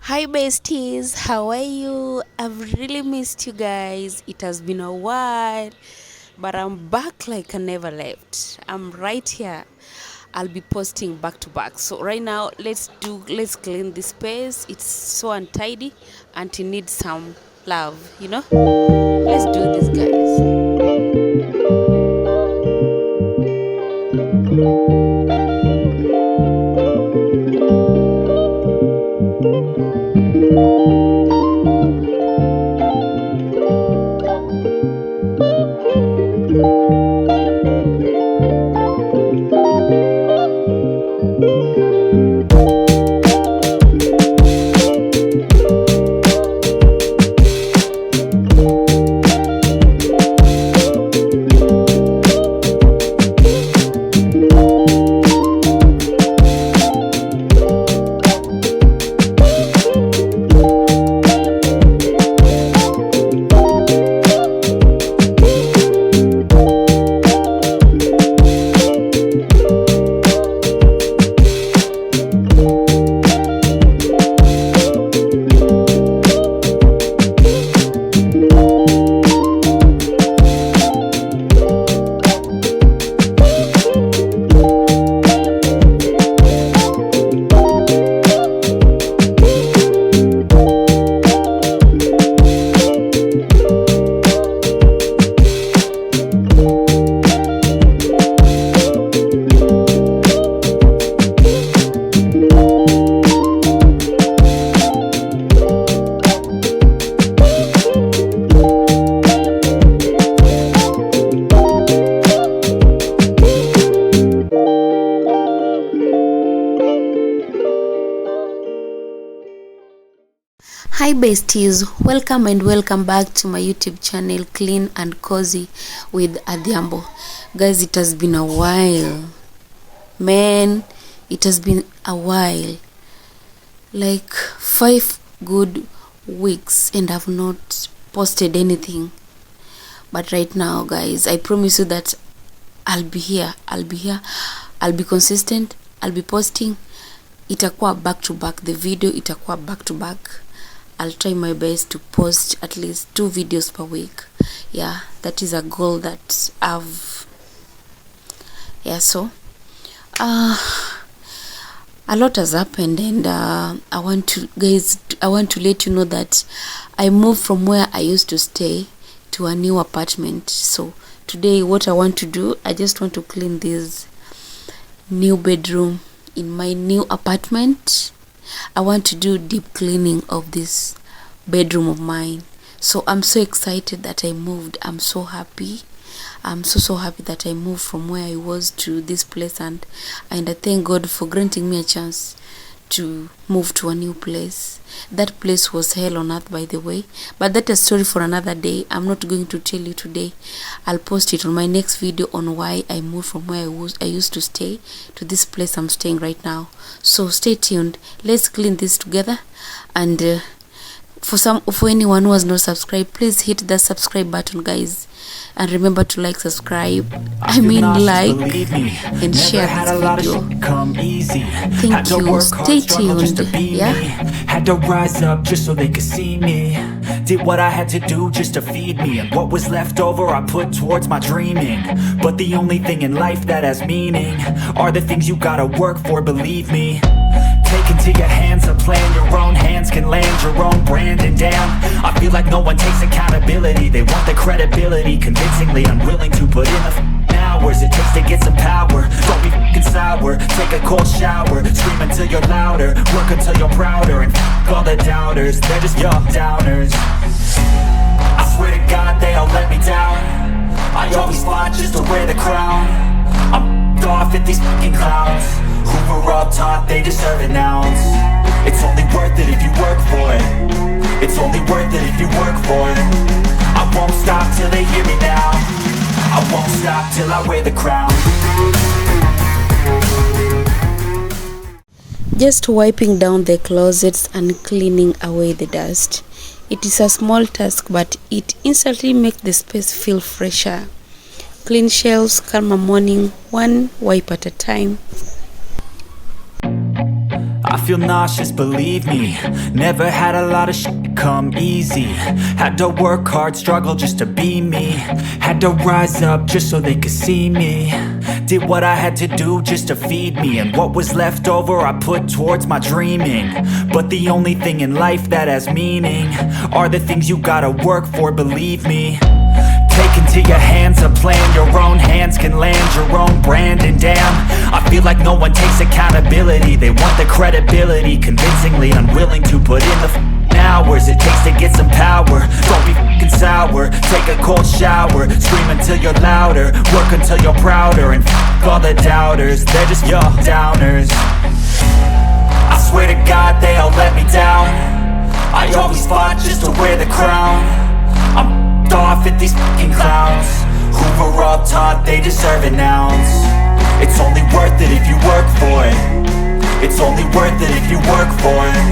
Hi besties, how are you? I've really missed you guys. It has been a while, but I'm back like I never left. I'm right here. I'll be posting back to back. So right now, let's clean this space. It's so untidy and it needs some love. Let's do this, guys. Hi besties, welcome back to my YouTube channel Clean and Cozy with Adhiambo. Guys, it has been a while. Man, it has been a while. Like 5 good weeks and I've not posted anything. But right now, guys, I promise you that I'll be here. I'll be consistent. I'll be posting. Itakuwa back to back. The video itakuwa back to back. I'll try my best to post at least 2 videos per week. Yeah, that is a goal that I've so a lot has happened, and I want to let you know that I moved from where I used to stay to a new apartment. So today what I want to do, I just want to clean this new bedroom in my new apartment. I want to do deep cleaning of this bedroom of mine. So I'm so excited that I moved. I'm so happy. I'm so happy that I moved from where I was to this place, and I thank God for granting me a chance to move to a new place. That place was hell on earth, by the way, but that's a story for another day. I'm not going to tell you today. I'll post it on my next video on why I moved from where I used to stay to this place I'm staying right now. So stay tuned. Let's clean this together. And for anyone who has not subscribed, please hit the subscribe button, guys, and remember to like, subscribe, like and share this video. Thank you. Stay tuned. Yeah, had to rise up just so they could see me. Did what I had to do just to feed me, and what was left over I put towards my dreaming. But the only thing in life that has meaning are the things you gotta work for, believe me. Take into your hands a plan, your own hands can land your own brand. And damn, I feel like no one takes accountability. They want the credibility, convincingly unwilling to put in the hours it takes to get some power. Don't be f***ing sour, take a cold shower, scream until you're louder, work until you're prouder, and f*** all the doubters, they're just young downers. I swear to God they all let me down. I always fought just to wear the crown. I'm f***ed off at these f***ing clowns who were all taught they deserve an ounce. It's only worth it if you work for it. It's only worth it if you work for it. I won't stop till they hear me now. I won't stop till I wear the crown. just wiping down the closets and cleaning away the dust. It is a small task, but it instantly makes the space feel fresher. Clean shelves, calm a morning, one wipe at a time. I feel nauseous, believe me. Never had a lot of shit come easy. Had to work hard, struggle just to be me. Had to rise up just so they could see me. Did what I had to do just to feed me. And what was left over I put towards my dreaming. But the only thing in life that has meaning are the things you gotta work for, believe me. Take into your hands a plan. Your own hands can land your own brand. And damn, I feel like no one takes accountability. They want the credibility, convincingly unwilling to put in the hours it takes to get some power. Don't be f***ing sour. Take a cold shower. Scream until you're louder. Work until you're prouder. And f*** all the doubters, they're just your downers. I swear to God they all let me down. I always fought just to wear the crown. I'm off at these fucking clowns who were all taught they deserve an ounce. It's only worth it if you work for it. It's only worth it if you work for it.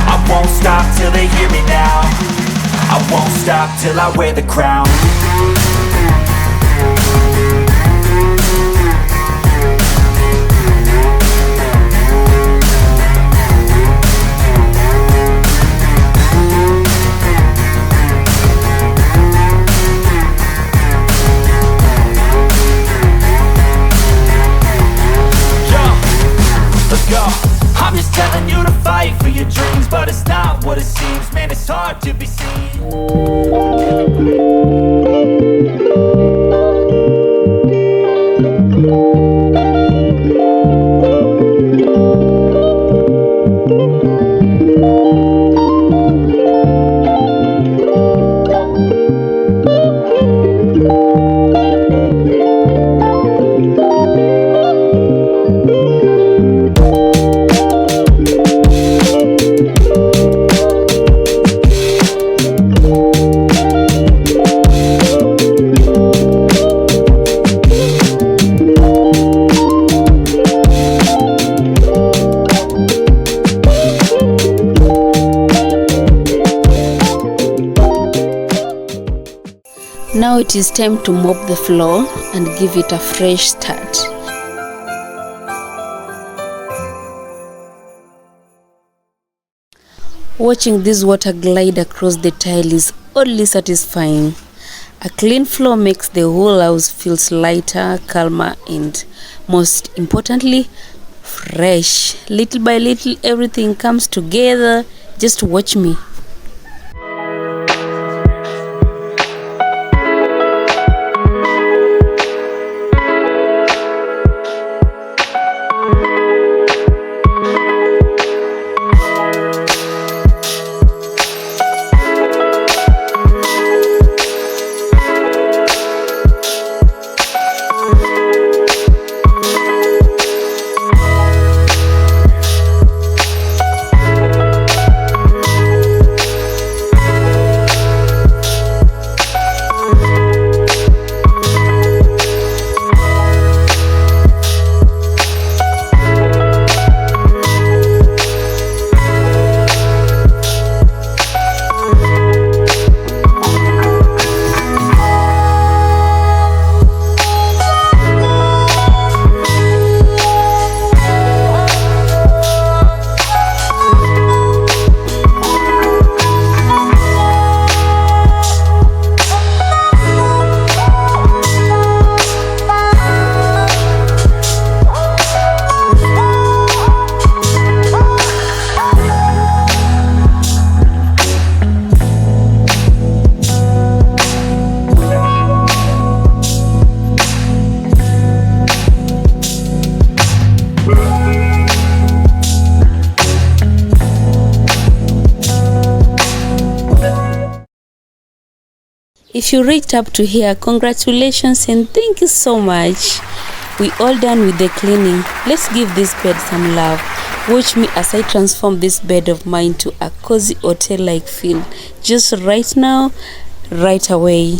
I won't stop till they hear me now. I won't stop till I wear the crown. I'm just telling you to fight for your dreams, but it's not what it seems. Man, it's hard to be seen. Now it is time to mop the floor and give it a fresh start. Watching this water glide across the tile is oddly satisfying. A clean floor makes the whole house feels lighter, calmer, and most importantly, fresh. Little by little, everything comes together. Just watch me. If you reached up to here, congratulations and thank you so much. We all done with the cleaning. Let's give this bed some love. Watch me as I transform this bed of mine to a cozy hotel-like feel. Just right now, right away.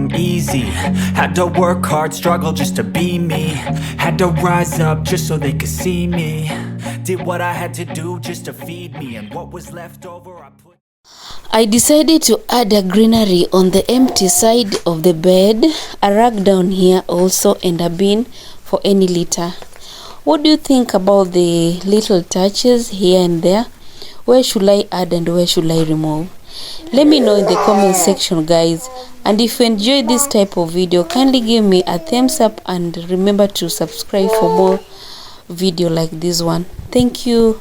come easy. Had to work hard, struggle just to be me. Had to rise up just so they could see me. Did what I had to do just to feed me, and what was left over I put... I decided to add a greenery on the empty side of the bed, a rug down here also, and a bin for any litter. What do you think about the little touches here and there? Where should I add and where should I remove? Let me know in the comment section, guys. And if you enjoy this type of video, kindly give me a thumbs up and remember to subscribe for more video like this one. Thank you.